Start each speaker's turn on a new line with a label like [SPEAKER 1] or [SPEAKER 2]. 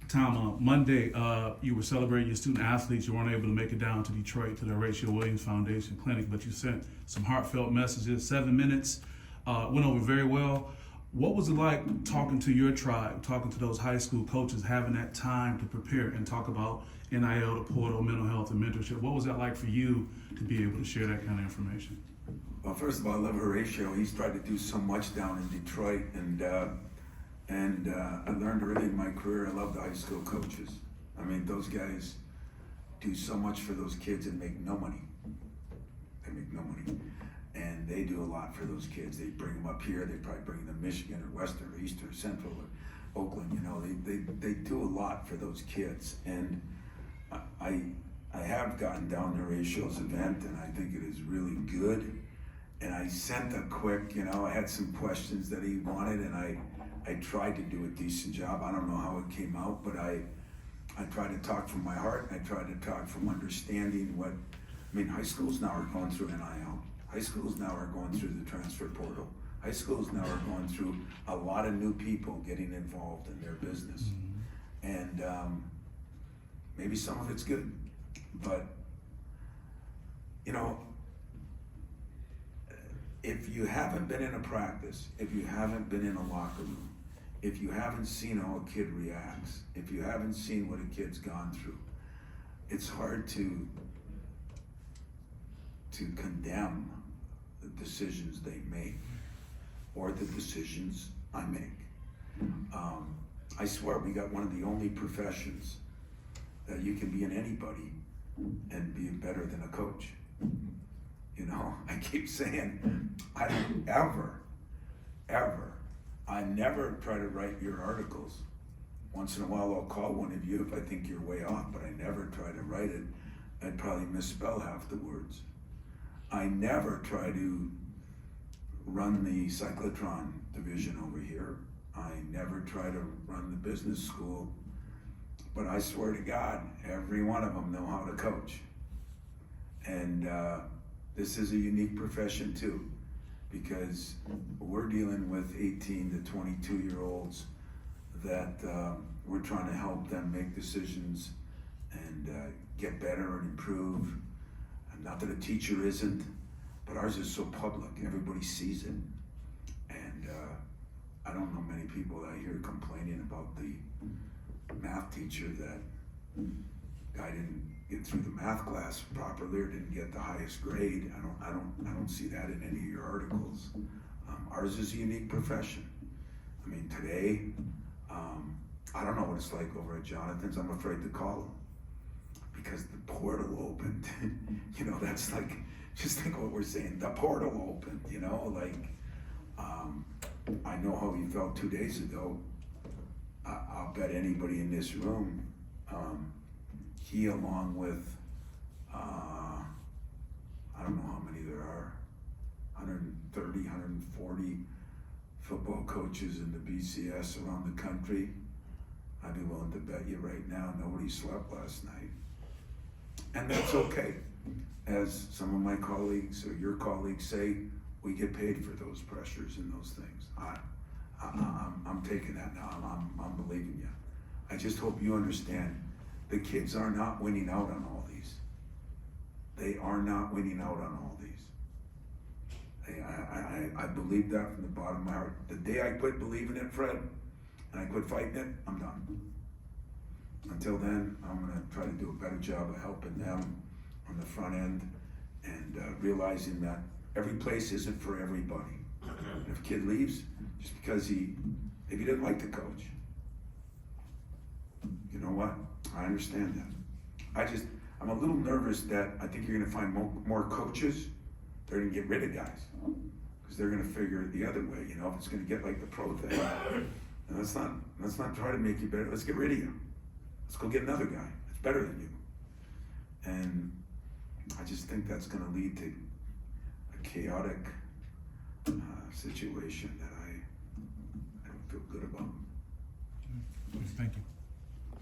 [SPEAKER 1] Tom, Monday, you were celebrating your student athletes. You weren't able to make it down to Detroit to the Horatio Williams Foundation Clinic, but you sent some heartfelt messages. 7 minutes, went over very well. What was it like talking to your tribe, talking to those high school coaches, having that time to prepare and talk about NIL, the portal, mental health, and mentorship? What was that like for you to be able to share that kind of information?
[SPEAKER 2] Well, first of all, I love Horatio. He's tried to do so much down in Detroit, and I learned early in my career, I love the high school coaches. I mean, those guys do so much for those kids and make no money. They make no money. And they do a lot for those kids. They bring them up here, they probably bring them to Michigan or Western or Eastern or Central or Oakland, you know. They do a lot for those kids. And I have gotten down to Horatio's event, and I think it is really good. And I sent a quick, you know, I had some questions that he wanted, and I tried to do a decent job. I don't know how it came out, but I tried to talk from my heart. I tried to talk from understanding what, I mean, high schools now are going through NIL. High schools now are going through the transfer portal. High schools now are going through a lot of new people getting involved in their business. And maybe some of it's good, but, you know, if you haven't been in a practice, if you haven't been in a locker room, if you haven't seen how a kid reacts, if you haven't seen what a kid's gone through, it's hard to condemn the decisions they make or the decisions I make. I swear we got one of the only professions that you can be in anybody and be better than a coach. You know, I keep saying, I don't ever, I never try to write your articles. Once in a while I'll call one of you if I think you're way off, but I never try to write it. I'd probably misspell half the words. I never try to run the cyclotron division over here. I never try to run the business school, but I swear to God, every one of them know how to coach. And this is a unique profession too, because we're dealing with 18 to 22-year-olds that we're trying to help them make decisions and get better and improve. And not that a teacher isn't, but ours is so public, everybody sees it. And I don't know many people that I hear complaining about the math teacher that guy didn't get through the math class properly or didn't get the highest grade. I don't see that in any of your articles. Ours is a unique profession. I mean, today, I don't know what it's like over at Jonathan's. I'm afraid to call him because the portal opened. You know, that's like, just think what we're saying. The portal opened, you know, like, I know how he felt 2 days ago. I'll bet anybody in this room, he along with, I don't know how many there are, 130, 140 football coaches in the BCS around the country. I'd be willing to bet you right now nobody slept last night. And that's okay. As some of my colleagues or your colleagues say, we get paid for those pressures and those things. I'm taking that now. I'm believing you. I just hope you understand the kids are not winning out on all these. They are not winning out on all these. I believe that from the bottom of my heart. The day I quit believing it, Fred, and I quit fighting it, I'm done. Until then, I'm gonna try to do a better job of helping them on the front end and realizing that every place isn't for everybody. And if a kid leaves, just because maybe he didn't like the coach, you know what? I understand that. I'm a little nervous that I think you're gonna find more coaches. They're gonna get rid of guys because they're gonna figure it the other way. You know, if it's gonna get like the pro thing, and let's not try to make you better. Let's get rid of you. Let's go get another guy that's better than you. And I just think that's gonna lead to a chaotic situation that I don't feel good about.
[SPEAKER 1] Thank you.